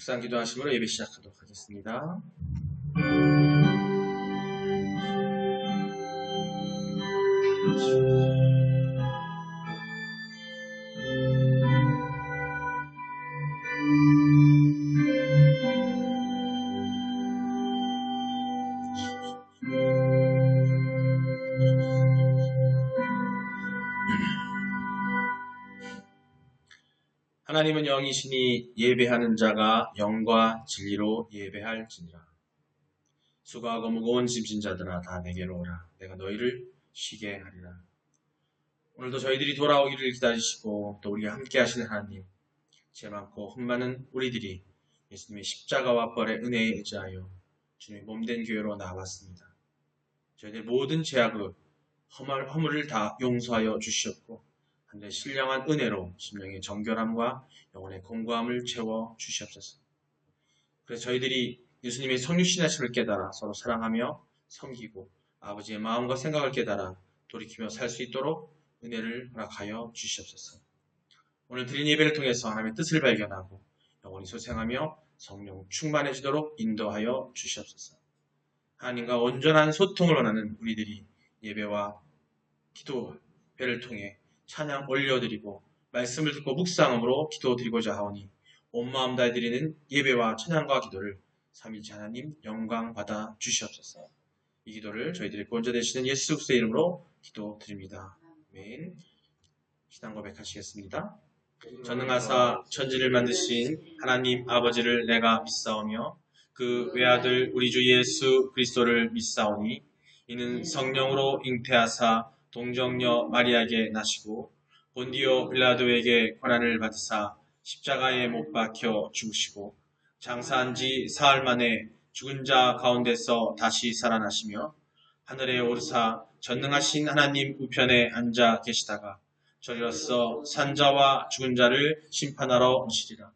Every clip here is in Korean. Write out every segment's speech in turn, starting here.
묵상 기도하심으로 예배 시작하도록 하겠습니다. 하나님은 영이시니 예배하는 자가 영과 진리로 예배할지니라. 수고하고 무거운 짐진 자들아 다 내게로 오라. 내가 너희를 쉬게 하리라. 오늘도 저희들이 돌아오기를 기다리시고 또 우리가 함께 하시는 하나님, 죄 많고 흠 많은 우리들이 예수님의 십자가와 벌의 은혜에 의지하여 주님의 몸된 교회로 나아왔습니다. 저희들 모든 죄악을 허물을 다 용서하여 주시었고 하늘의 신령한 은혜로 심령의 정결함과 영혼의 공고함을 채워 주시옵소서. 그래서 저희들이 예수님의 성육신하심을 깨달아 서로 사랑하며 섬기고 아버지의 마음과 생각을 깨달아 돌이키며 살 수 있도록 은혜를 허락하여 주시옵소서. 오늘 드린 예배를 통해서 하나님의 뜻을 발견하고 영원히 소생하며 성령 충만해지도록 인도하여 주시옵소서. 하나님과 온전한 소통을 원하는 우리들이 예배와 기도회를 통해 찬양 올려드리고 말씀을 듣고 묵상함으로 기도드리고자 하오니 온 마음 다해 드리는 예배와 찬양과 기도를 삼위일체 하나님 영광 받아 주시옵소서. 이 기도를 저희들의 구원자 되시는 예수 그리스도의 이름으로 기도드립니다. 아멘. 신앙 고백하시겠습니다. 전능하사 천지를 만드신 하나님 아버지를 내가 믿사오며 그 외아들 우리 주 예수 그리스도를 믿사오니 이는 성령으로 잉태하사 동정녀 마리아에게 나시고 본디오 빌라도에게 고난을 받으사 십자가에 못 박혀 죽으시고 장사한 지 사흘 만에 죽은 자 가운데서 다시 살아나시며 하늘에 오르사 전능하신 하나님 우편에 앉아 계시다가 저리로서 산자와 죽은 자를 심판하러 오시리라.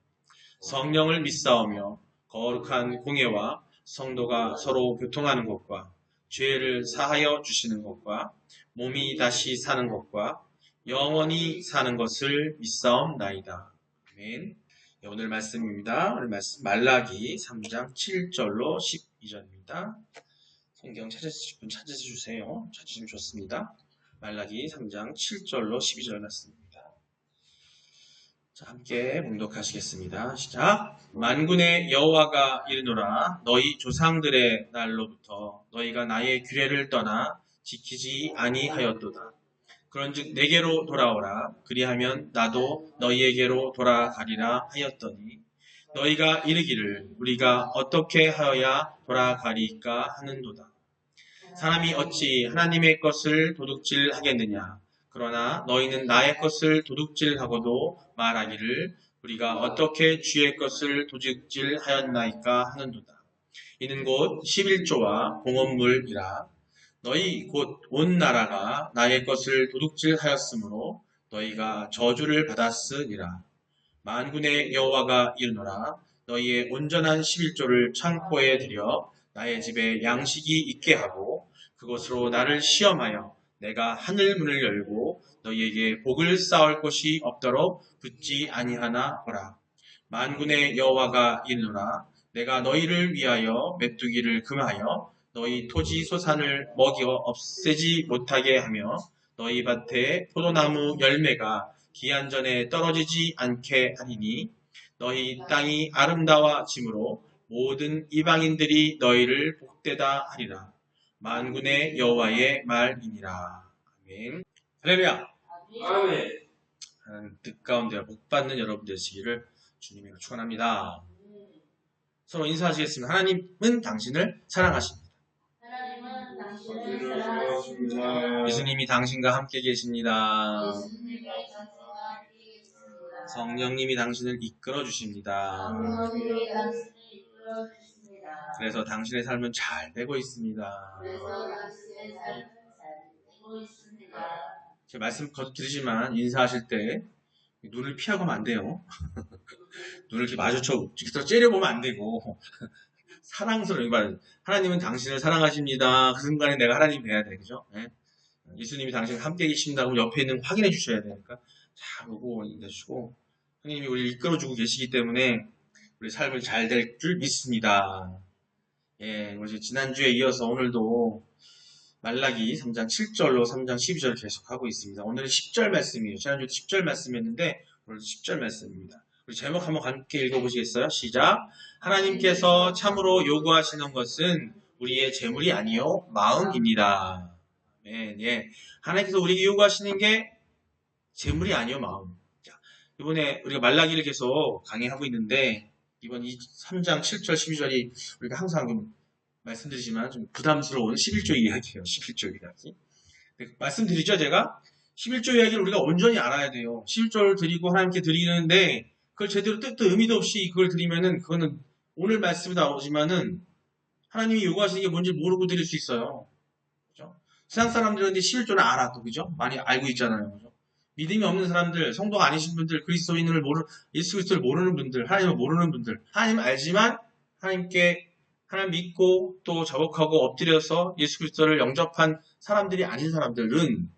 성령을 믿사오며 거룩한 공예와 성도가 서로 교통하는 것과 죄를 사하여 주시는 것과 몸이 다시 사는 것과 영원히 사는 것을 믿사옵나이다. 아멘. 오늘 말씀입니다. 오늘 말씀 말라기 3장 7절로 12절입니다. 성경 찾으실 분 찾으세요. 찾으시면 좋습니다. 말라기 3장 7절로 12절 말씀입니다. 자, 함께 봉독하시겠습니다. 시작. 만군의 여호와가 이르노라. 너희 조상들의 날로부터 너희가 나의 규례를 떠나 지키지 아니하였도다. 그런즉 내게로 돌아오라. 그리하면 나도 너희에게로 돌아가리라 하였더니 너희가 이르기를 우리가 어떻게 하여야 돌아가리까 하는도다. 사람이 어찌 하나님의 것을 도둑질하겠느냐. 그러나 너희는 나의 것을 도둑질하고도 말하기를 우리가 어떻게 주의 것을 도둑질하였나이까 하는도다. 이는 곧 11조와 공업물이라. 너희 곧 온 나라가 나의 것을 도둑질하였으므로 너희가 저주를 받았으니라. 만군의 여호와가 이르노라. 너희의 온전한 11조를 창고에 들여 나의 집에 양식이 있게 하고 그것으로 나를 시험하여 내가 하늘 문을 열고 너희에게 복을 쌓을 곳이 없도록 붙지 아니하나 보라. 만군의 여호와가 이르노라. 내가 너희를 위하여 메뚜기를 금하여 너희 토지 소산을 먹여 없애지 못하게 하며 너희 밭에 포도나무 열매가 기한 전에 떨어지지 않게 하리니 너희 땅이 아름다워짐으로 모든 이방인들이 너희를 복되다 하리라. 만군의 여호와의 말이니라. 아멘. 할렐루야. 아멘. 뜻 가운데 복 받는 여러분 되시기를 주님으로 축원합니다. 서로 인사하시겠습니다. 하나님은 당신을 사랑하십니다. 하나님은 당신을 사랑하십니다. 예수님이 당신과 함께 계십니다. 예수님과 함께 계십니다. 성령님이 당신을 이끌어 주십니다. 성령님이 당신을 이끌어 주십니다. 그래서 당신의 삶은 잘 되고 있습니다. 그래서 당신의 삶은 잘 되고 있습니다. 제 말씀 길지만 인사하실 때 눈을 피하고 하면 안 돼요. 눈을 이렇게 마주쳐 째려보면 안 되고 사랑스러운 말. 하나님은 당신을 사랑하십니다. 그 순간에 내가 하나님 돼야 돼, 그죠? 네? 예수님이 당신과 함께 계신다고 그럼 옆에 있는 거 확인해 주셔야 되니까 잘 보고 인내주시고 하나님이 우리를 이끌어주고 계시기 때문에 우리 삶을 잘 될 줄 믿습니다. 예, 우리 지난주에 이어서 오늘도 말라기 3장 7절로 3장 12절 계속하고 있습니다. 오늘은 10절 말씀이에요. 지난주에 10절 말씀이었는데 오늘도 10절 말씀입니다. 우리 제목 한번 함께 읽어보시겠어요? 시작! 하나님께서 참으로 요구하시는 것은 우리의 재물이 아니요 마음입니다. 예. 하나님께서 우리에게 요구하시는 게 재물이 아니요 마음. 자, 이번에 우리가 말라기를 계속 강의하고 있는데 이번 3장 7절 12절이 우리가 항상 좀 말씀드리지만 좀 부담스러운 11조 이야기예요. 11조 이야기. 말씀드리죠, 제가? 11조 이야기를 우리가 온전히 알아야 돼요. 11조를 드리고 하나님께 드리는데 그걸 제대로 뜻도 의미도 없이 그걸 드리면은 그거는 오늘 말씀이 나오지만은 하나님이 요구하시는 게 뭔지 모르고 드릴 수 있어요. 그죠? 세상 사람들은 11조는 알아도, 그죠? 많이 알고 있잖아요. 그죠? 믿음이 없는 사람들, 성도가 아니신 분들, 그리스도인을 예수 그리스도를 모르는 분들, 하나님을 모르는 분들, 하나님 알지만 하나님께 하나님 믿고 또 자복하고 엎드려서 예수 그리스도를 영접한 사람들이 아닌 사람들은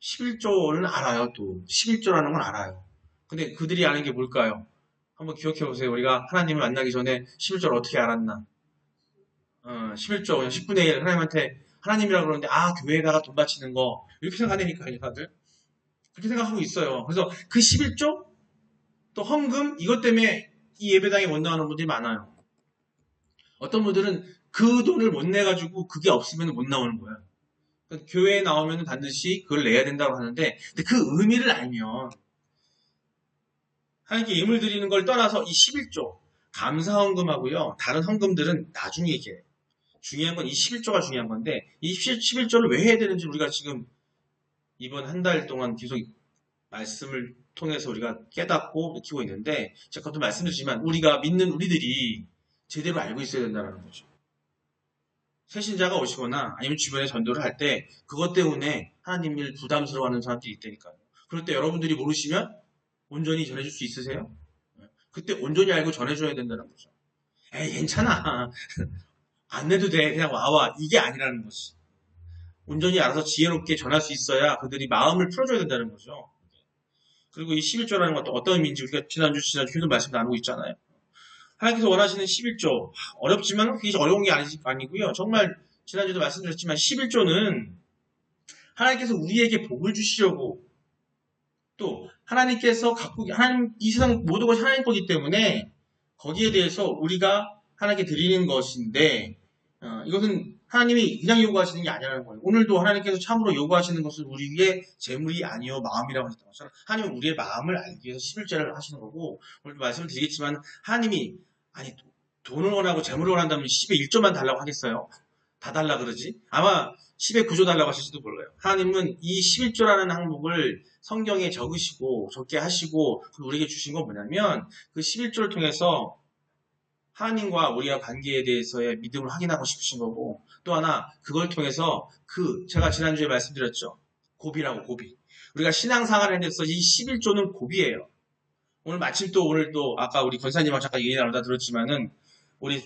11조는 알아요. 또 11조라는 건 알아요. 근데 그들이 아는 게 뭘까요? 한번 기억해 보세요. 우리가 하나님을 만나기 전에 11조를 어떻게 알았나? 11조, 그냥 10분의 1 하나님한테 하나님이라고 그러는데 교회에다가 돈 바치는 거 이렇게 생각하니까요, 다들. 그렇게 생각하고 있어요. 그래서 그 11조 또 헌금 이것 때문에 이 예배당에 못 나오는 분들이 많아요. 어떤 분들은 그 돈을 못 내가지고 그게 없으면 못 나오는 거야. 그러니까 교회에 나오면 반드시 그걸 내야 된다고 하는데 근데 그 의미를 알면 하나님께 예물 드리는 걸 떠나서 이 11조 감사헌금하고요. 다른 헌금들은 나중에 얘기해요. 중요한 건 이 11조가 중요한 건데 이 11조를 왜 해야 되는지 우리가 지금 이번 한 달 동안 계속 말씀을 통해서 우리가 깨닫고 느끼고 있는데 제가 그것도 말씀드리지만 우리가 믿는 우리들이 제대로 알고 있어야 된다는 거죠. 새신자가 오시거나 아니면 주변에 전도를 할 때 그것 때문에 하나님을 부담스러워하는 사람들이 있다니까요. 그럴 때 여러분들이 모르시면 온전히 전해줄 수 있으세요? 그때 온전히 알고 전해줘야 된다는 거죠. 에이 괜찮아. 안 내도 돼. 그냥 와와. 이게 아니라는 거지. 온전히 알아서 지혜롭게 전할 수 있어야 그들이 마음을 풀어줘야 된다는 거죠. 그리고 이 11조라는 것도 어떤 의미인지 우리가 지난주 계속 말씀 나누고 있잖아요. 하나님께서 원하시는 11조 어렵지만 그게 어려운 게 아니고요. 정말 지난주에도 말씀드렸지만 11조는 하나님께서 우리에게 복을 주시려고 또 하나님께서 하나님 이 세상 모든 것이 하나님 거기 때문에 거기에 대해서 우리가 하나님께 드리는 것인데 이것은 하나님이 그냥 요구하시는 게 아니라는 거예요. 오늘도 하나님께서 참으로 요구하시는 것은 우리의 재물이 아니요 마음이라고 하셨던 것처럼 하나님은 우리의 마음을 알기 위해서 11조를 하시는 거고 오늘도 말씀을 드리겠지만 하나님이 돈을 원하고 재물을 원한다면 10의 1조만 달라고 하겠어요? 다 달라 그러지? 아마 10의 9조 달라고 하실지도 몰라요. 하나님은 이 11조라는 항목을 성경에 적게 하시고 우리에게 주신 건 뭐냐면 그 11조를 통해서 하나님과 우리와 관계에 대해서의 믿음을 확인하고 싶으신 거고 또 하나 그걸 통해서 제가 지난주에 말씀드렸죠. 고비라고 고비. 우리가 신앙생활에 대해서 이 11조는 고비예요. 오늘 또 아까 우리 권사님하고 잠깐 얘기 나누다 들었지만은 우리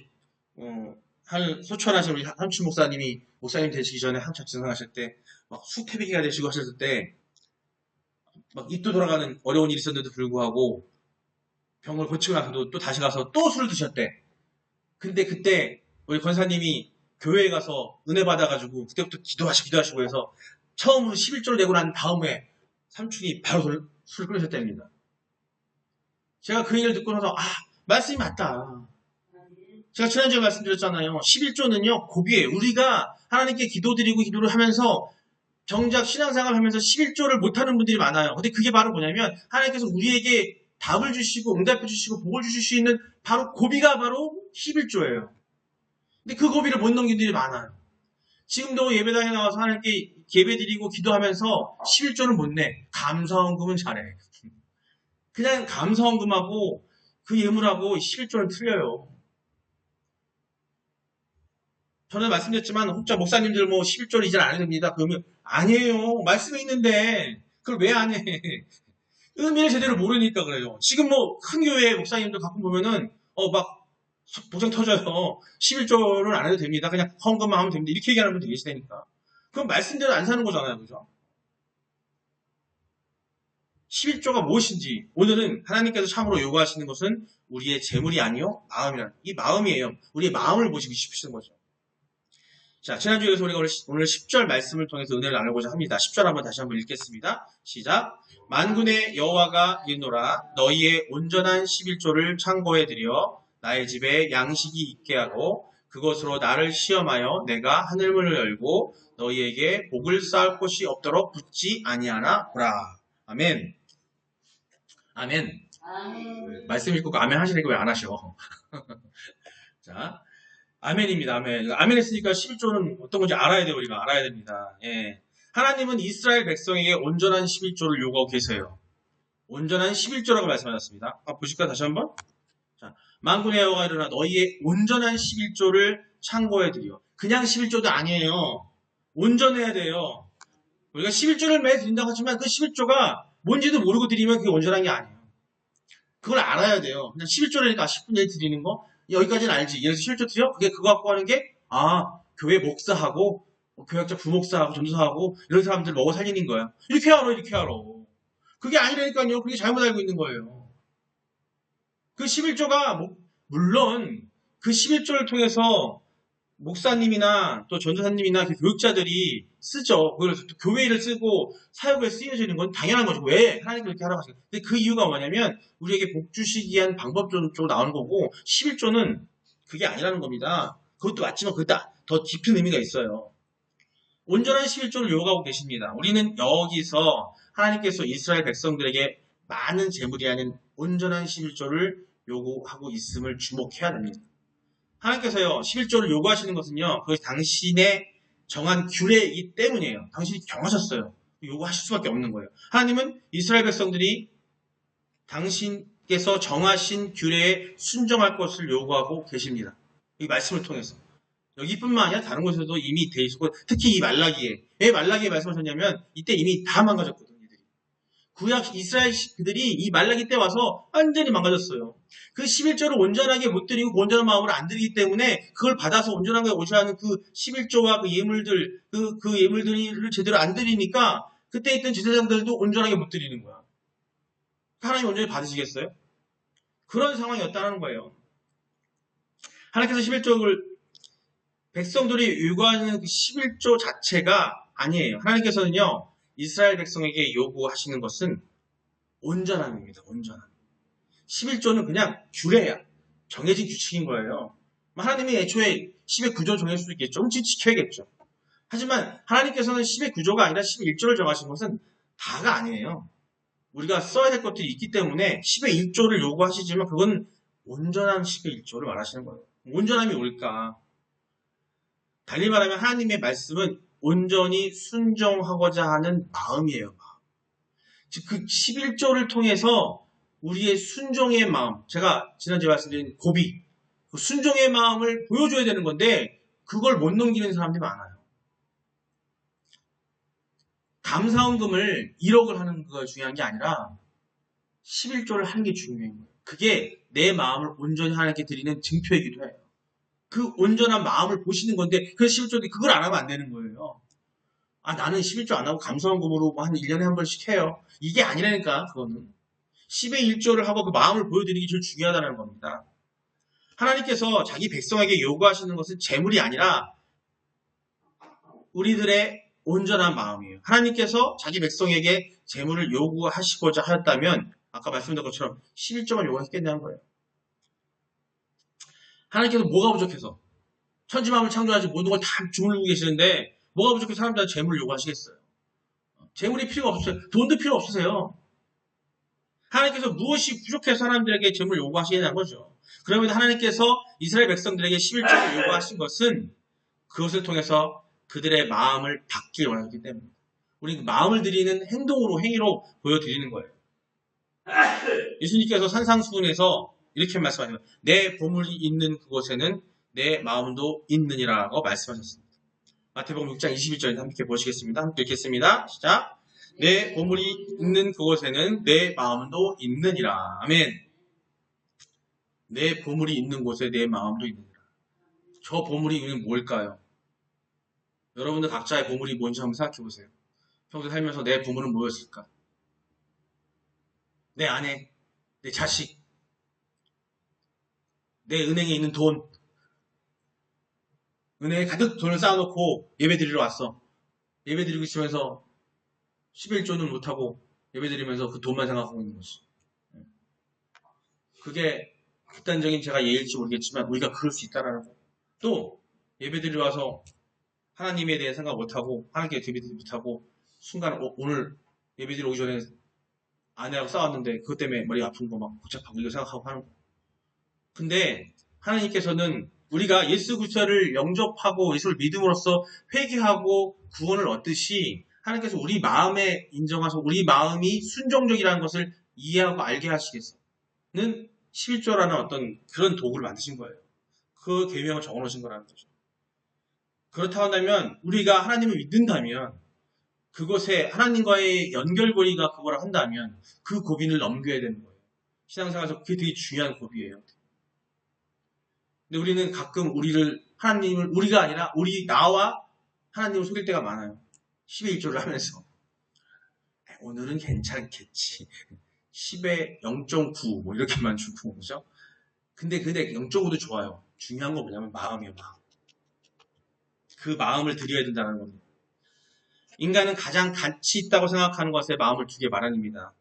소천하신 우리 한춘 목사님 되시기 전에 한참 증상하실 때 막 수태비기가 되시고 하셨을 때 막 입도 돌아가는 어려운 일이 있었는데도 불구하고 병을 고치고 나서도 또 다시 가서 또 술을 드셨대. 근데 그때 우리 권사님이 교회에 가서 은혜 받아가지고 그때부터 기도하시고 해서 처음으로 11조를 내고 난 다음에 삼촌이 바로 술을 끊으셨답니다. 제가 그 얘기를 듣고 나서 말씀이 맞다. 제가 지난주에 말씀드렸잖아요. 11조는요 고비예요. 우리가 하나님께 기도를 하면서 정작 신앙생활을 하면서 11조를 못하는 분들이 많아요. 근데 그게 바로 뭐냐면 하나님께서 우리에게 답을 주시고 응답해 주시고 복을 주실 수 있는 바로 고비가 바로 11조예요. 근데 그 고비를 못 넘긴 분들이 많아요. 지금도 예배당에 나와서 하나님께 예배드리고 기도하면서 11조는 못 내. 감사헌금은 잘해. 그냥 감사헌금하고 그 예물하고 11조는 틀려요. 저는 말씀드렸지만 혹자 목사님들 11조를 이제 안 해도 됩니다. 그러면 아니에요. 말씀이 있는데 그걸 왜 안 해? 의미를 제대로 모르니까 그래요. 지금 큰 교회 목사님들 가끔 보면은 막 복장 터져요. 11조는 안 해도 됩니다. 그냥 헌금만 하면 됩니다. 이렇게 얘기하는 분들 계시다니까. 그럼 말씀대로 안 사는 거잖아요. 그죠? 11조가 무엇인지 오늘은 하나님께서 참으로 요구하시는 것은 우리의 재물이 아니요 마음이라는 이 마음이에요. 우리의 마음을 보시고 싶으시는 거죠. 자, 지난주에서 우리가 오늘 10절 말씀을 통해서 은혜를 나누고자 합니다. 10절 한번 다시 한번 읽겠습니다. 시작. 만군의 여호와가 이르노라 너희의 온전한 11조를 창고에 들여 나의 집에 양식이 있게 하고 그것으로 나를 시험하여 내가 하늘문을 열고 너희에게 복을 쌓을 곳이 없도록 붙지 아니하나 보라. 아멘. 아멘. 아멘. 말씀 읽고 아멘 하시니까 왜 안 하셔? 자, 아멘입니다. 아멘. 아멘 했으니까 11조는 어떤 건지 알아야 돼요. 우리가 알아야 됩니다. 예. 하나님은 이스라엘 백성에게 온전한 11조를 요구하고 계세요. 온전한 11조라고 말씀하셨습니다. 보실까요? 다시 한번. 자, 만군의 여호와가 일어나 너희의 온전한 11조를 창고에 드려. 그냥 11조도 아니에요. 온전해야 돼요. 우리가 11조를 매 드린다고 하지만 그 11조가 뭔지도 모르고 드리면 그게 온전한 게 아니에요. 그걸 알아야 돼요. 그냥 11조라니까 10분의 1 드리는 거 여기까지는 알지. 예를 들어서 11조 드려? 그게 그거 갖고 하는 게 교회 목사하고 교역자 부목사하고 전도사하고 이런 사람들 먹어 살리는 거야. 이렇게 알아. 이렇게 알아. 그게 아니라니까요. 그게 잘못 알고 있는 거예요. 그 11조가 물론 그 11조를 통해서 목사님이나 또 전도사님이나 그 교육자들이 쓰죠. 그래서 또 교회 일을 쓰고 사역에 쓰여지는 건 당연한 거죠. 왜? 하나님께서 그렇게 하라고 하시는 거예요. 근데 그 이유가 뭐냐면 우리에게 복 주시기 위한 방법적으로 나오는 거고 11조는 그게 아니라는 겁니다. 그것도 맞지만 그것도 더 깊은 의미가 있어요. 온전한 11조를 요구하고 계십니다. 우리는 여기서 하나님께서 이스라엘 백성들에게 많은 재물이 아닌 온전한 11조를 요구하고 있음을 주목해야 됩니다. 하나님께서요 11조를 요구하시는 것은요 그것이 당신의 정한 규례이기 때문이에요. 당신이 정하셨어요. 요구하실 수밖에 없는 거예요. 하나님은 이스라엘 백성들이 당신께서 정하신 규례에 순종할 것을 요구하고 계십니다. 이 말씀을 통해서. 여기뿐만 아니라 다른 곳에서도 이미 돼 있고 특히 이 말라기에 왜 말라기에 말씀하셨냐면 이때 이미 다 망가졌거든요. 구약 이스라엘 그들이 이 말라기 때 와서 완전히 망가졌어요. 그 11조를 온전하게 못 드리고 그 온전한 마음으로 안 드리기 때문에 그걸 받아서 온전하게 오셔야 하는 그 11조와 그 예물들, 그 예물들을 제대로 안 드리니까 그때 있던 제사장들도 온전하게 못 드리는 거야. 하나님 온전히 받으시겠어요? 그런 상황이었다는 거예요. 하나님께서 11조를 백성들이 요구하는 그 11조 자체가 아니에요. 하나님께서는요. 이스라엘 백성에게 요구하시는 것은 온전함입니다. 온전함. 11조는 그냥 규례야. 정해진 규칙인 거예요. 하나님이 애초에 10의 구조 정할 수도 있겠죠. 훔치 지켜야겠죠. 하지만 하나님께서는 10의 구조가 아니라 11조를 정하신 것은 다가 아니에요. 우리가 써야 될 것들이 있기 때문에 10의 1조를 요구하시지만 그건 온전한 10의 1조를 말하시는 거예요. 온전함이 뭘까? 달리 말하면 하나님의 말씀은 온전히 순종하고자 하는 마음이에요. 즉, 그 11조를 통해서 우리의 순종의 마음, 제가 지난주에 말씀드린 고비, 그 순종의 마음을 보여줘야 되는 건데 그걸 못 넘기는 사람들이 많아요. 감사원금을 1억을 하는 거가 중요한 게 아니라 11조를 하는 게 중요한 거예요. 그게 내 마음을 온전히 하나님께 드리는 증표이기도 해요. 그 온전한 마음을 보시는 건데 그 11조인데 그걸 안 하면 안 되는 거예요. 나는 11조 안 하고 감사원금으로 한 1년에 한 번씩 해요. 이게 아니라니까 그거는. 10의 1조를 하고 그 마음을 보여드리는 게 제일 중요하다는 겁니다. 하나님께서 자기 백성에게 요구하시는 것은 재물이 아니라 우리들의 온전한 마음이에요. 하나님께서 자기 백성에게 재물을 요구하시고자 하였다면 아까 말씀드린 것처럼 11조만 요구했겠냐는 거예요. 하나님께서 뭐가 부족해서 천지만물 창조하시 모든 걸 다 주물르고 계시는데 뭐가 부족해서 사람들한테 재물을 요구하시겠어요? 재물이 필요가 없어요. 돈도 필요 없으세요. 하나님께서 무엇이 부족해서 사람들에게 재물을 요구하시냐는 거죠. 그러면 하나님께서 이스라엘 백성들에게 11조를 요구하신 것은 그것을 통해서 그들의 마음을 받길 원하기 때문에 우리 마음을 드리는 행동으로 행위로 보여드리는 거예요. 예수님께서 산상수훈에서 이렇게 말씀하셨어요. 내 보물이 있는 그곳에는 내 마음도 있느니라고 말씀하셨습니다. 마태복음 6장 21절에 함께 보시겠습니다. 함께 읽겠습니다. 시작. 내 보물이 있는 그곳에는 내 마음도 있느니라. 아멘. 내 보물이 있는 곳에 내 마음도 있느니라. 저 보물이 뭘까요? 여러분들 각자의 보물이 뭔지 한번 생각해 보세요. 평소 살면서 내 보물은 뭐였을까? 내 아내, 내 자식, 내 은행에 있는 돈, 은행에 가득 돈을 쌓아놓고 예배 드리러 왔어. 예배 드리고 있으면서 11조는 못하고 예배 드리면서 그 돈만 생각하고 있는 거지. 그게 극단적인 제가 예일지 모르겠지만 우리가 그럴 수 있다라는 거. 또 예배 드리러 와서 하나님에 대해 생각 못하고 하나님께 예배 못하고 순간 오늘 예배 드리러 오기 전에 아내하고 싸웠는데 그것 때문에 머리 아픈 거 막 복잡하고 이거 생각하고 하는 거. 근데 하나님께서는 우리가 예수 그리스도를 영접하고 예수를 믿음으로써 회개하고 구원을 얻듯이 하나님께서 우리 마음에 인정하셔서 우리 마음이 순종적이라는 것을 이해하고 알게 하시겠어는 11조라는 어떤 그런 도구를 만드신 거예요. 그 계명을 적어놓으신 거라는 거죠. 그렇다고 한다면 우리가 하나님을 믿는다면 그것에 하나님과의 연결고리가 그거를 한다면 그 고비를 넘겨야 되는 거예요. 신앙생활에서 그게 되게 중요한 고비예요. 근데 우리는 가끔 하나님을 우리가 아니라 나와 하나님을 속일 때가 많아요. 11조를 하면서 오늘은 괜찮겠지. 10에 0.9 뭐 이렇게만 주고 그죠? 근데 0.5도 좋아요. 중요한 건 뭐냐면 마음이에요. 마음. 그 마음을 드려야 된다는 겁니다. 인간은 가장 가치 있다고 생각하는 것에 마음을 두게 마련입니다.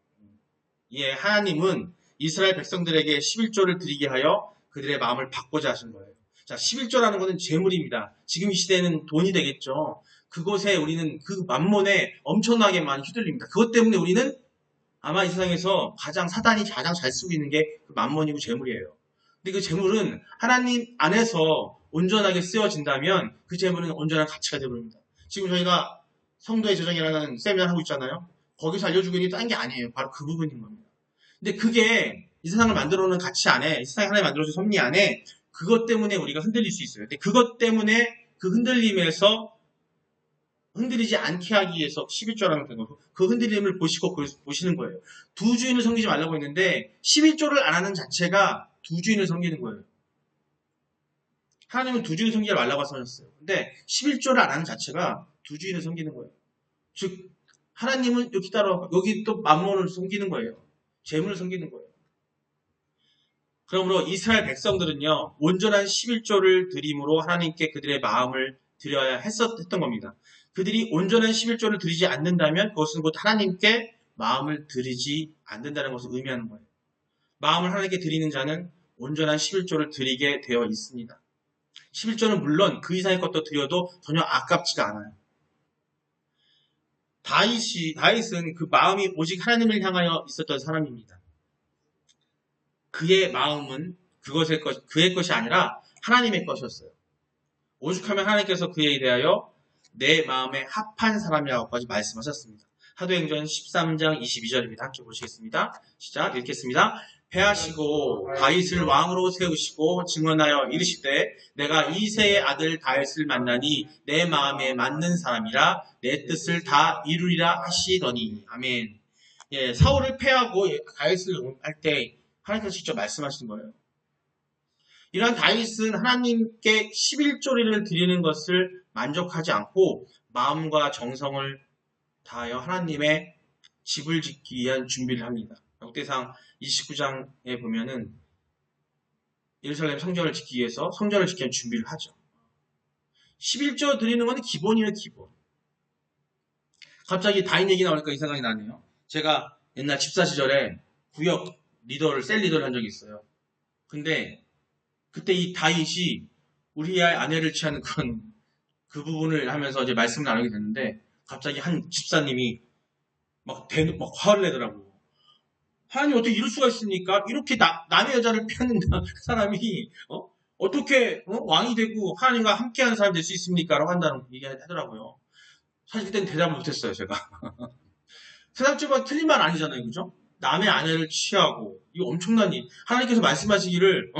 예, 하나님은 이스라엘 백성들에게 11조를 드리게 하여 그들의 마음을 바꾸자 하신 거예요. 자, 11조라는 것은 재물입니다. 지금 이 시대에는 돈이 되겠죠. 그곳에 우리는 그 만몬에 엄청나게 많이 휘둘립니다. 그것 때문에 우리는 아마 이 세상에서 사단이 가장 잘 쓰고 있는 게 그 만몬이고 재물이에요. 근데 그 재물은 하나님 안에서 온전하게 쓰여진다면 그 재물은 온전한 가치가 되어버립니다. 지금 저희가 성도의 재정이라는 세미나를 하고 있잖아요. 거기서 알려주고 있는 게 딴 게 아니에요. 바로 그 부분인 겁니다. 근데 그게 이 세상을 만들어 놓은 가치 안에, 이 세상이 하나님 만들어준 섭리 안에 그것 때문에 우리가 흔들릴 수 있어요. 근데 그것 때문에 그 흔들림에서 흔들리지 않게 하기 위해서 11조라는 거고 그 흔들림을 보시는 거예요. 두 주인을 섬기지 말라고 했는데 11조를 안 하는 자체가 두 주인을 섬기는 거예요. 하나님은 두 주인을 섬기지 말라고 하셨어요. 근데 11조를 안 하는 자체가 두 주인을 섬기는 거예요. 즉 하나님은 여기 또 만몬을 섬기는 거예요. 재물을 섬기는 거예요. 그러므로 이스라엘 백성들은요, 온전한 11조를 드림으로 하나님께 그들의 마음을 드려야 했던 겁니다. 그들이 온전한 11조를 드리지 않는다면 그것은 곧 하나님께 마음을 드리지 않는다는 것을 의미하는 거예요. 마음을 하나님께 드리는 자는 온전한 11조를 드리게 되어 있습니다. 11조는 물론 그 이상의 것도 드려도 전혀 아깝지가 않아요. 다윗은 그 마음이 오직 하나님을 향하여 있었던 사람입니다. 그의 마음은 그의 것이 아니라 하나님의 것이었어요. 오죽하면 하나님께서 그에 대하여 내 마음에 합한 사람이라고까지 말씀하셨습니다. 사도행전 13장 22절입니다. 함께 보시겠습니다. 시작 읽겠습니다. 패하시고 다윗을 왕으로 세우시고 증언하여 이르시되 내가 이새의 아들 다윗을 만나니 내 마음에 맞는 사람이라 내 뜻을 다 이루리라 하시더니 아멘. 예, 사울을 패하고 다윗을 할 때 하나님께서 직접 말씀하신 거예요. 이러한 다윗은 하나님께 11조리를 드리는 것을 만족하지 않고 마음과 정성을 다하여 하나님의 집을 짓기 위한 준비를 합니다. 역대상 29장에 보면은 예루살렘 성전을 짓기 위해서 성전을 짓기 위한 준비를 하죠. 11조 드리는 건 기본이에요, 기본. 갑자기 다윗 얘기 나오니까 이 생각이 나네요. 제가 옛날 집사 시절에 구역 셀 리더를 한 적이 있어요. 근데 그때 이 다윗이 우리의 아내를 취하는 그 부분을 하면서 이제 말씀을 나누게 됐는데 갑자기 한 집사님이 막 화를 내더라고요. 하나님 어떻게 이럴 수가 있습니까? 이렇게 남의 여자를 피하는 사람이 어떻게 왕이 되고 하나님과 함께하는 사람이 될 수 있습니까? 라고 한다는 얘기 하더라고요. 사실 그때는 대답을 못했어요, 제가. 세상적으로 틀린 말 아니잖아요, 그죠? 남의 아내를 취하고 이거 엄청난 일. 하나님께서 말씀하시기를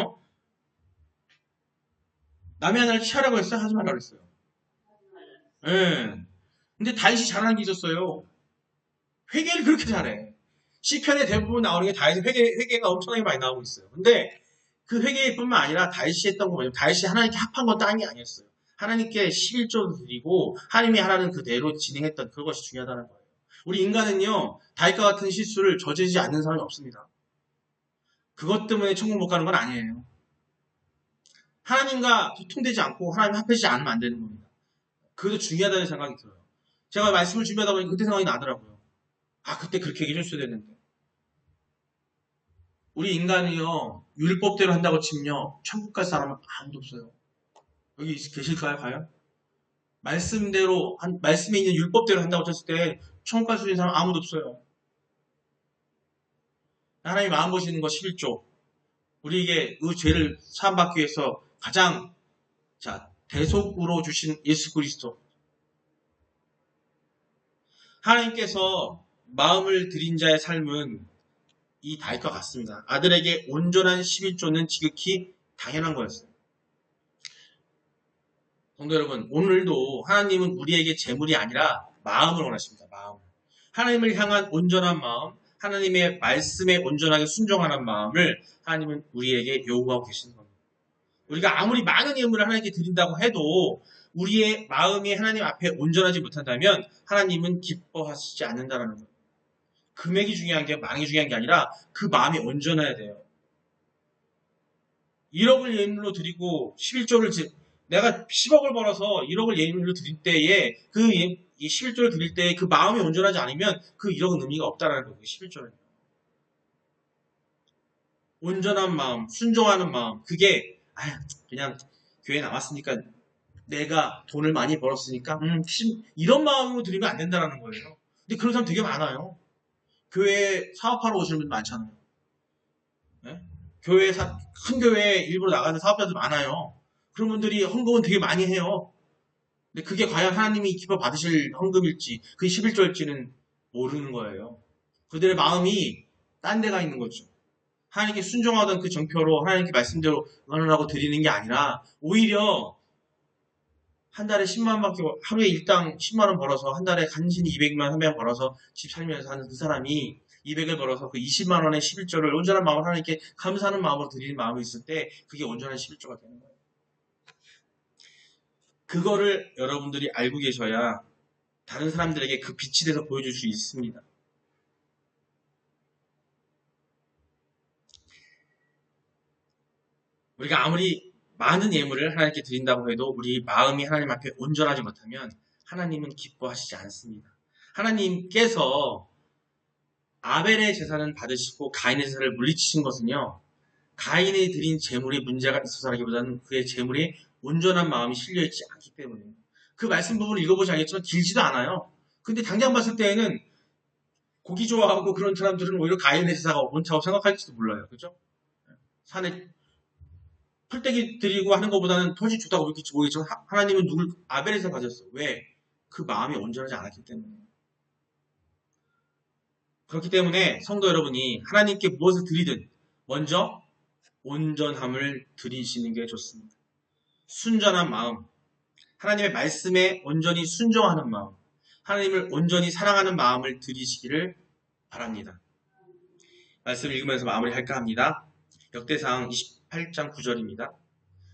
남의 아내를 취하라고 했어요? 하지 말라고 했어요. 예. 근데 다윗이 잘하는 게 있었어요. 회개를 그렇게 잘해. 시편에 대부분 나오는 게 다윗의 회개가 엄청나게 많이 나오고 있어요. 근데 그 회개뿐만 아니라 다윗이 했던 거 뭐냐면 다윗이 하나님께 합한 건 딴 게 아니었어요. 하나님께 11조를 드리고 하나님이 하라는 그대로 진행했던 그것이 중요하다는 거예요. 우리 인간은요, 다윗과 같은 실수를 저지르지 않는 사람이 없습니다. 그것 때문에 천국 못 가는 건 아니에요. 하나님과 소통되지 않고 하나님 합해지지 않으면 안 되는 겁니다. 그것도 중요하다는 생각이 들어요. 제가 말씀을 준비하다 보니 그때 생각이 나더라고요. 아, 그때 그렇게 얘기해 줬어야 됐는데. 우리 인간이요, 율법대로 한다고 치면요, 천국 갈 사람은 아무도 없어요. 여기 계실까요, 과연? 말씀대로, 말씀에 있는 율법대로 한다고 쳤을 때, 천국 갈 수 있는 사람 은 아무도 없어요. 하나님 마음 보시는 거 11조. 우리에게 그 죄를 사함받기 위해서 가장, 대속으로 주신 예수 그리스도. 하나님께서 마음을 드린 자의 삶은 이 다윗과 같습니다. 아들에게 온전한 11조는 지극히 당연한 거였어요. 성도 여러분, 오늘도 하나님은 우리에게 재물이 아니라 마음을 원하십니다. 마음. 하나님을 향한 온전한 마음, 하나님의 말씀에 온전하게 순종하는 마음을 하나님은 우리에게 요구하고 계시는 겁니다. 우리가 아무리 많은 예물을 하나님께 드린다고 해도 우리의 마음이 하나님 앞에 온전하지 못한다면 하나님은 기뻐하시지 않는다는 거예요. 금액이 중요한 게 망이 중요한 게 아니라 그 마음이 온전해야 돼요. 1억을 예물로 드리고 11조를 내가 10억을 벌어서 1억을 예물로 드릴 때에 이 11조를 드릴 때 그 마음이 온전하지 않으면 그 1억은 의미가 없다라는 거예요. 11조는. 온전한 마음, 순종하는 마음, 그게 그냥 교회 나왔으니까 내가 돈을 많이 벌었으니까 이런 마음으로 드리면 안 된다는 거예요. 근데 그런 사람 되게 많아요. 교회에 사업하러 오시는 분들 많잖아요. 네? 큰 교회에 일부러 나가는 사업자들 많아요. 그런 분들이 헌금은 되게 많이 해요. 근데 그게 과연 하나님이 기뻐 받으실 헌금일지, 그게 11조일지는 모르는 거예요. 그들의 마음이 딴 데가 있는 거죠. 하나님께 순종하던 그 정표로 하나님께 말씀대로 응원하고 드리는 게 아니라 오히려 한 달에 10만 원밖에, 하루에 일당 10만 원 벌어서 한 달에 간신히 200만 원, 300만 원 벌어서 집 살면서 하는 그 사람이 200을 벌어서 그 20만 원의 11조를 온전한 마음으로 하나님께 감사하는 마음으로 드리는 마음이 있을 때 그게 온전한 11조가 되는 거예요. 그거를 여러분들이 알고 계셔야 다른 사람들에게 그 빛이 돼서 보여줄 수 있습니다. 우리가 아무리 많은 예물을 하나님께 드린다고 해도 우리 마음이 하나님 앞에 온전하지 못하면 하나님은 기뻐하시지 않습니다. 하나님께서 아벨의 제사는 받으시고 가인의 제사를 물리치신 것은요, 가인이 드린 제물에 문제가 있어서라기보다는 그의 제물에 온전한 마음이 실려있지 않기 때문이에요. 그 말씀 부분을 읽어보지 알겠지만 길지도 않아요. 근데 당장 봤을 때에는 고기 좋아하고 그런 사람들은 오히려 가인의 제사가 옳다고 생각할지도 몰라요. 그죠? 산에 풀떼기 드리고 하는 것보다는 훨씬 좋다고 보이겠지만 하나님은 아벨의 제사 가졌어. 왜? 그 마음이 온전하지 않았기 때문에. 그렇기 때문에 성도 여러분이 하나님께 무엇을 드리든 먼저 온전함을 드리시는 게 좋습니다. 순전한 마음, 하나님의 말씀에 온전히 순종하는 마음, 하나님을 온전히 사랑하는 마음을 드리시기를 바랍니다. 말씀을 읽으면서 마무리할까 합니다. 역대상 28장 9절입니다.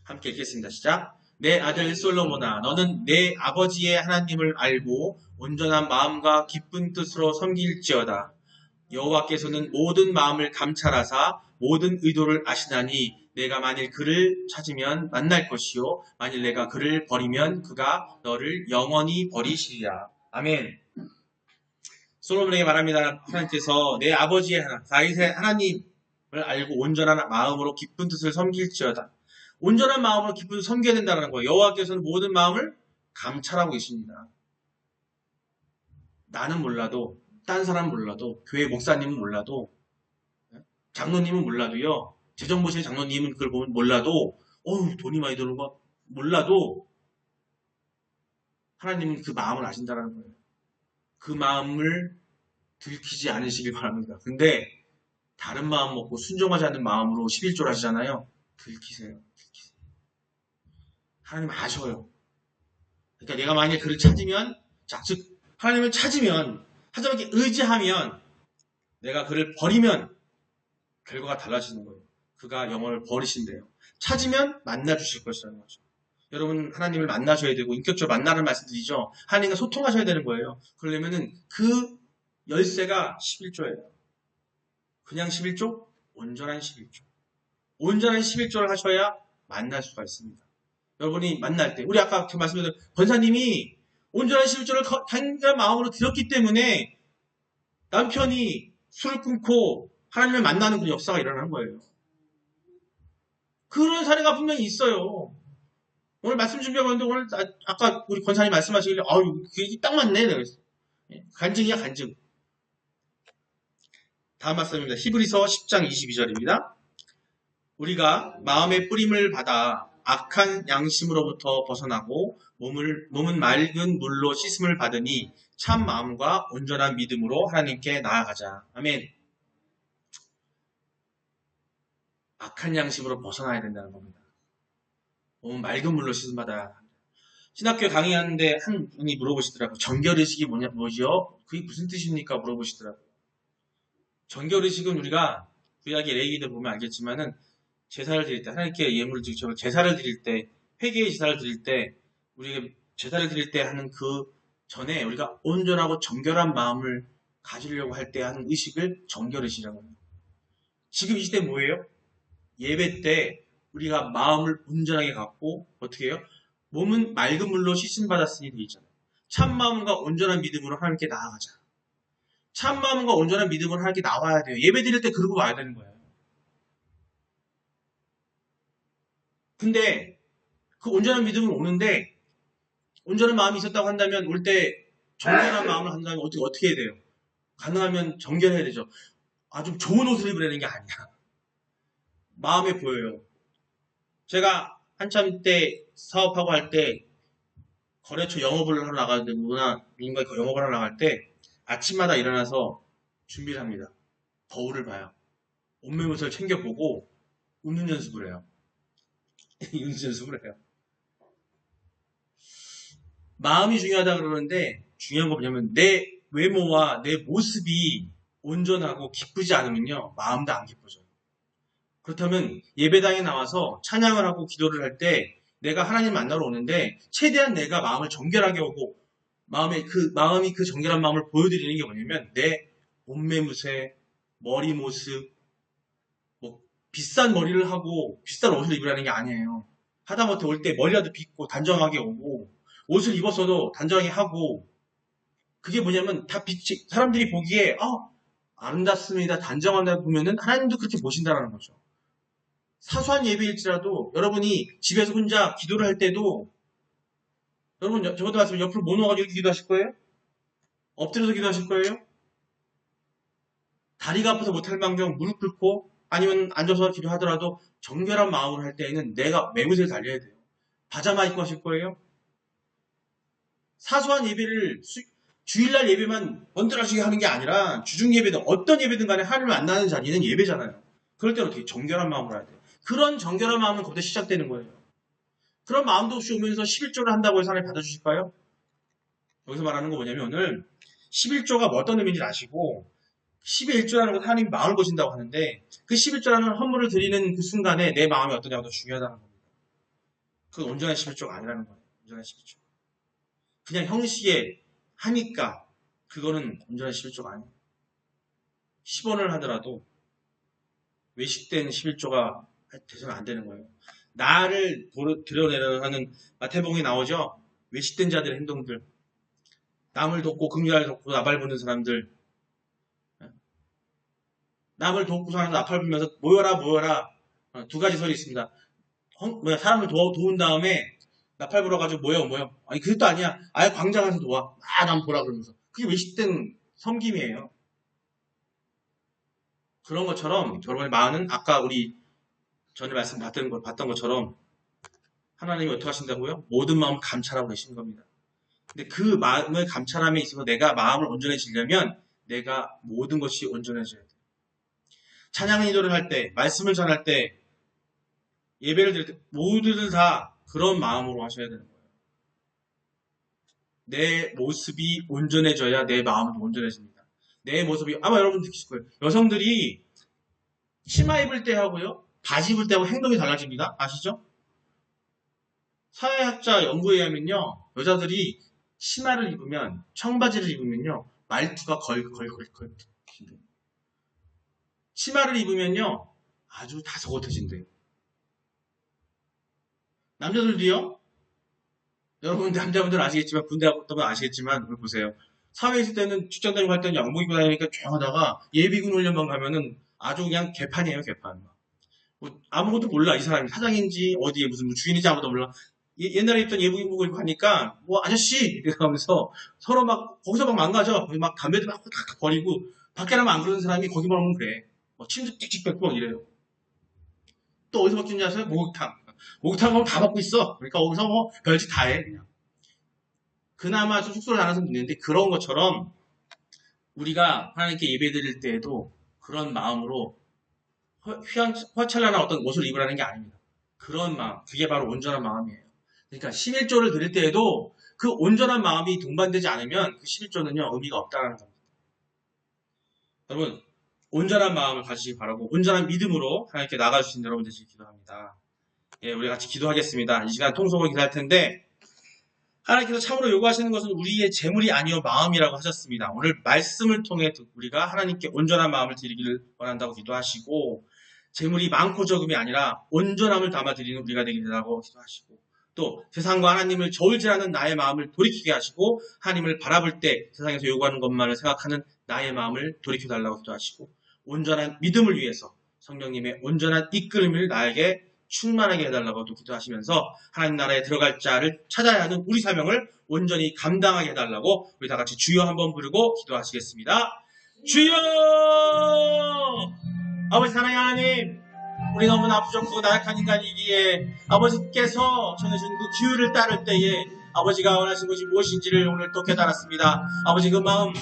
함께 읽겠습니다. 시작. 내 아들 솔로몬아, 너는 내 아버지의 하나님을 알고 온전한 마음과 기쁜 뜻으로 섬길지어다. 여호와께서는 모든 마음을 감찰하사 모든 의도를 아시나니 내가 만일 그를 찾으면 만날 것이요 만일 내가 그를 버리면 그가 너를 영원히 버리시리라. 아멘. 솔로몬에게 말합니다. 하나님께서 내 아버지의 다윗의 하나님을 알고 온전한 마음으로 기쁜 뜻을 섬길지어다. 온전한 마음으로 기쁜 뜻을 섬겨야 된다는 거예요. 여호와께서는 모든 마음을 감찰하고 계십니다. 나는 몰라도, 딴 사람 몰라도, 교회 목사님은 몰라도, 장로님은 몰라도요, 재정부실 장로님은 그걸 보면 몰라도, 돈이 많이 드는 거 몰라도, 하나님은 그 마음을 아신다는 거예요. 그 마음을 들키지 않으시길 바랍니다. 근데, 다른 마음 먹고 순종하지 않는 마음으로 11조를 하시잖아요. 들키세요. 하나님 아셔요. 그러니까 내가 만약에 그를 찾으면, 즉, 하나님을 찾으면, 하나님께 의지하면, 내가 그를 버리면, 결과가 달라지는 거예요. 그가 영혼을 버리신대요. 찾으면 만나주실 것이라는 거죠. 여러분, 하나님을 만나셔야 되고, 인격적으로 만나는 말씀드리죠. 하나님과 소통하셔야 되는 거예요. 그러려면은 그 열쇠가 11조예요. 그냥 11조? 온전한 11조. 온전한 11조를 하셔야 만날 수가 있습니다. 여러분이 만날 때, 우리 아까 그 말씀드린 권사님이 온전한 11조를 간절한 마음으로 드렸기 때문에 남편이 술을 끊고 하나님을 만나는 그 역사가 일어나는 거예요. 그런 사례가 분명히 있어요. 오늘 말씀 준비하고 있는데 오늘 아까 우리 권사님 말씀하시길래 아유 그게 딱 맞네 내가 그랬어. 간증이야 간증. 다음 말씀입니다. 히브리서 10장 22절입니다. 우리가 마음의 뿌림을 받아 악한 양심으로부터 벗어나고 몸은 맑은 물로 씻음을 받으니 참 마음과 온전한 믿음으로 하나님께 나아가자. 아멘. 악한 양심으로 벗어나야 된다는 겁니다. 몸은 맑은 물로 씻음 받아야 합니다. 신학교 강의하는데 한 분이 물어보시더라고요. 정결의식이 뭐죠? 그게 무슨 뜻입니까? 물어보시더라고요. 정결의식은 우리가 구약의 레위기들 보면 알겠지만은 제사를 드릴 때, 하나님께 예물을 드리고 제사를 드릴 때, 회개의 제사를 드릴 때, 우리가 제사를 드릴 때 하는 그 전에 우리가 온전하고 정결한 마음을 가지려고 할 때 하는 의식을 정결의식이라고 합니다. 지금 이 시대 뭐예요? 예배 때 우리가 마음을 온전하게 갖고 어떻게 해요? 몸은 맑은 물로 씻음 받았으니 되어 있잖아요. 참 마음과 온전한 믿음으로 하나님께 나아가자. 참 마음과 온전한 믿음으로 하나님께 나와야 돼요. 예배 드릴 때 그러고 와야 되는 거예요. 근데 그 온전한 믿음은 오는데 온전한 마음이 있었다고 한다면 올 때 정결한 마음을 한다면 어떻게 해야 돼요? 가능하면 정결해야 되죠. 좀 좋은 옷을 입으라는 게 아니야. 마음에 보여요. 제가 한참 때 사업하고 할 때 거래처 영업을 하러 나가는데 누군가 영업을 하러 나갈 때 아침마다 일어나서 준비를 합니다. 거울을 봐요. 옷매무새를 챙겨보고 웃는 연습을 해요. 웃는 연습을 해요. 마음이 중요하다 그러는데 중요한 거 뭐냐면 내 외모와 내 모습이 온전하고 기쁘지 않으면요. 마음도 안 기뻐져요. 그렇다면 예배당에 나와서 찬양을 하고 기도를 할 때 내가 하나님 만나러 오는데 최대한 내가 마음을 정결하게 오고 마음이 그 정결한 마음을 보여드리는 게 뭐냐면 내 옷매무새, 머리 모습, 뭐 비싼 머리를 하고 비싼 옷을 입으라는 게 아니에요. 하다못해 올 때 머리라도 빗고 단정하게 오고 옷을 입었어도 단정하게 하고 그게 뭐냐면 다 빛이 사람들이 보기에 아름답습니다. 단정하다 보면은 하나님도 그렇게 보신다는 거죠. 사소한 예배일지라도 여러분이 집에서 혼자 기도를 할 때도 여러분 저번에 말씀 옆으로 못 놓아가지고 기도하실 거예요? 엎드려서 기도하실 거예요? 다리가 아파서 못할 망정 무릎 꿇고 아니면 앉아서 기도하더라도 정결한 마음으로 할 때에는 내가 매무새를 달려야 돼요. 바자마 입고 하실 거예요? 사소한 예배를 주일날 예배만 번들어지게 하는 게 아니라 주중 예배든 어떤 예배든 간에 하나님을 만나는 자리는 예배잖아요. 그럴 때는 어떻게 정결한 마음으로 해야 돼요. 그런 정결한 마음은 거기서 시작되는 거예요. 그런 마음도 없이 오면서 11조를 한다고 해서 하나님 받아주실까요? 여기서 말하는 거 뭐냐면 오늘 11조가 어떤 의미인지 아시고 11조라는 건 하나님 마음을 보신다고 하는데 그 11조라는 헌물을 드리는 그 순간에 내 마음이 어떠냐가 더 중요하다는 겁니다. 그건 온전한 11조가 아니라는 거예요. 온전한 11조. 그냥 형식에 하니까 그거는 온전한 11조가 아니에요. 10원을 하더라도 외식된 11조가 돼서는 안 되는 거예요. 나를 드러내려는 하는 마태복음에 나오죠. 외식된 자들의 행동들. 남을 돕고 긍휼을 돕고 나발 부는 사람들. 남을 돕고 사는 나팔 불면서 모여라. 두 가지 설이 있습니다. 사람을 도운 다음에 나팔 불어가지고 모여. 아니 그것도 아니야. 아예 광장 가서 도와. 남 보라 그러면서. 그게 외식된 섬김이에요. 그런 것처럼 여러분의 마음은 아까 우리 전에 말씀 봤던 것처럼 하나님이 어떻게 하신다고요? 모든 마음을 감찰하고 계신 겁니다. 근데 그 마음의 감찰함에 있어서 내가 마음을 온전해지려면 내가 모든 것이 온전해져야 돼요. 찬양 인도를 할 때, 말씀을 전할 때, 예배를 드릴 때 모두들 다 그런 마음으로 하셔야 되는 거예요. 내 모습이 온전해져야 내 마음도 온전해집니다. 내 모습이 아마 여러분 느끼실 거예요. 여성들이 치마 입을 때 하고요. 바지 입을 때하고 행동이 달라집니다. 아시죠? 사회학자 연구에 의하면요. 여자들이 치마를 입으면 청바지를 입으면요. 말투가 걸걸걸걸. 치마를 입으면요 아주 다소곳해진대요. 남자들도요. 여러분 남자분들은 아시겠지만 군대 갔다 보면 아시겠지만 이걸 보세요. 사회에 있을 때는 직장 다니고 할 때는 양복 입고 다니니까 조용하다가 예비군 훈련만 가면은 아주 그냥 개판이에요, 개판. 뭐 아무것도 몰라. 이 사람이 사장인지 어디에 무슨 뭐 주인인지 아무도 몰라. 옛날에 입던 예비군복을 입고 가니까 뭐 아저씨 이렇게 하면서 서로 막 거기서 막 망가져. 거기 막 담배도 막 탁탁 버리고 밖에 나면 안 그러는 사람이 거기만 오면 그래. 뭐 침도 찍찍 뱉고 막 이래요. 또 어디서 먹는지 아세요? 목욕탕. 목욕탕 가면 다 먹고 있어. 그러니까 거기서 뭐 별짓 다 해. 그냥. 그나마 좀 숙소를 나눠서 묻는데 그런 것처럼 우리가 하나님께 예배드릴 때에도 그런 마음으로 화찰나는 어떤 옷을 입으라는 게 아닙니다. 그런 마음, 그게 바로 온전한 마음이에요. 그러니까 11조를 드릴 때에도 그 온전한 마음이 동반되지 않으면 그 11조는요 의미가 없다는 겁니다. 여러분 온전한 마음을 가지시기 바라고 온전한 믿음으로 하나님께 나가주신 여러분 되시길 기도합니다. 예, 우리 같이 기도하겠습니다. 이 시간 통성을 기도할 텐데 하나님께서 참으로 요구하시는 것은 우리의 재물이 아니요 마음이라고 하셨습니다. 오늘 말씀을 통해 우리가 하나님께 온전한 마음을 드리기를 원한다고 기도하시고 재물이 많고 적음이 아니라 온전함을 담아드리는 우리가 되기라고 기도하시고 또 세상과 하나님을 저울질하는 나의 마음을 돌이키게 하시고 하나님을 바라볼 때 세상에서 요구하는 것만을 생각하는 나의 마음을 돌이켜달라고 기도하시고 온전한 믿음을 위해서 성령님의 온전한 이끌림을 나에게 충만하게 해달라고도 기도하시면서 하나님 나라에 들어갈 자를 찾아야 하는 우리 사명을 온전히 감당하게 해달라고 우리 다 같이 주여 한번 부르고 기도하시겠습니다. 주여! 아버지 사랑의 하나님, 우리 너무나 부족하고 나약한 인간이기에 아버지께서 전해준 그 기회를 따를 때에 아버지가 원하신 것이 무엇인지를 오늘 또 깨달았습니다. 아버지 그 마음,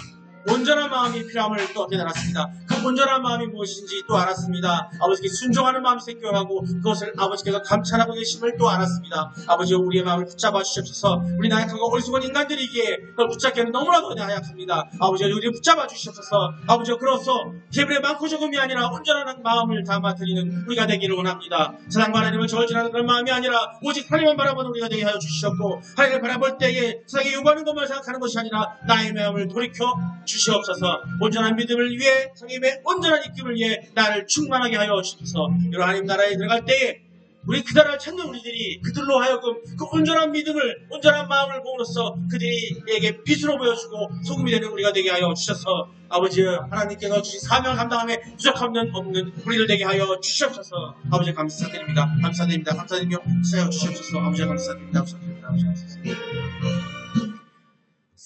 온전한 마음이 필요함을 또 깨달았습니다. 그 온전한 마음이 무엇인지 또 알았습니다. 아버지께 순종하는 마음이 생겨나고 그것을 아버지께서 감찰하고 계심을 또 알았습니다. 아버지 우리의 마음을 붙잡아 주시옵소서. 우리 나약하고 어리석은 인간들이기에 그걸 붙잡기에는 너무나도 나약합니다. 아버지 우리를 붙잡아 주시옵소서. 아버지 그로써 재물의 많고 적음이 아니라 온전한 마음을 담아드리는 우리가 되기를 원합니다. 세상과 하나님을 저울질하는 그런 마음이 아니라 오직 하나님만 바라보는 우리가 되게 하여 주시옵고 하나님을 바라볼 때에 세상에 요구하는 것만 생각하는 것이 아니라 나의 마음을 돌이켜 주시옵소서. 온전한 믿음을 위해 성님의 온전한 이끌을 위해 나를 충만하게 하여 주옵소서. 이런 하나님 나라에 들어갈 때에 우리 그 나라를 찾는 우리들이 그들로 하여금 그 온전한 믿음을 온전한 마음을 보므로써 그들에게 빛으로 보여주고 소금이 되는 우리가 되게 하여 주셔서 아버지 하나님께서 주신 사명을 감당함에 부족함 없는 우리들 되게 하여 주시옵소서. 아버지 감사드립니다. 감사드립니다. 감사드리며 사여 주시옵소서. 아버지 감사드립니다. 감사드립니다. 아버지 감사드립니다.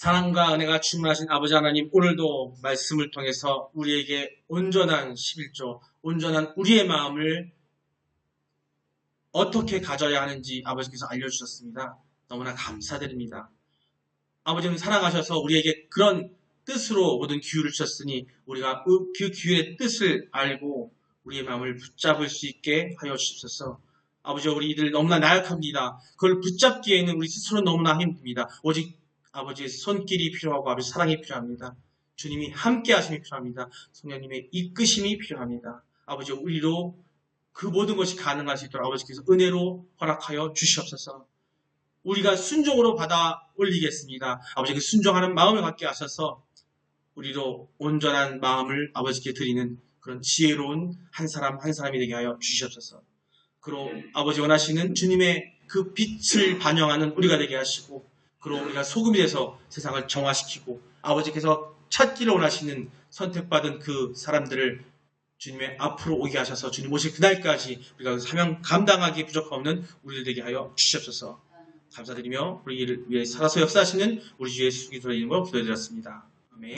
사랑과 은혜가 충만하신 아버지 하나님, 오늘도 말씀을 통해서 우리에게 온전한 11조, 온전한 우리의 마음을 어떻게 가져야 하는지 아버지께서 알려주셨습니다. 너무나 감사드립니다. 아버지는 사랑하셔서 우리에게 그런 뜻으로 모든 기회를 주셨으니 우리가 그 기회의 뜻을 알고 우리의 마음을 붙잡을 수 있게 하여 주십소서. 아버지 우리들 너무나 나약합니다. 그걸 붙잡기에는 우리 스스로 너무나 힘듭니다. 오직 아버지의 손길이 필요하고 아버지 사랑이 필요합니다. 주님이 함께 하심이 필요합니다. 성령님의 이끄심이 필요합니다. 아버지 우리로 그 모든 것이 가능할 수 있도록 아버지께서 은혜로 허락하여 주시옵소서. 우리가 순종으로 받아 올리겠습니다. 아버지 그 순종하는 마음을 갖게 하셔서 우리로 온전한 마음을 아버지께 드리는 그런 지혜로운 한 사람 한 사람이 되게 하여 주시옵소서. 그로 아버지 원하시는 주님의 그 빛을 반영하는 우리가 되게 하시고 그로 우리가 소금이 돼서 세상을 정화시키고 아버지께서 찾기를 원하시는 선택받은 그 사람들을 주님의 앞으로 오게 하셔서 주님 오실 그날까지 우리가 사명 감당하기 부족함 없는 우리들 되게 하여 주시옵소서. 감사드리며 우리를 위해 살아서 역사하시는 우리 주 예수 그리스도의 이름으로 기도드렸습니다. 아멘.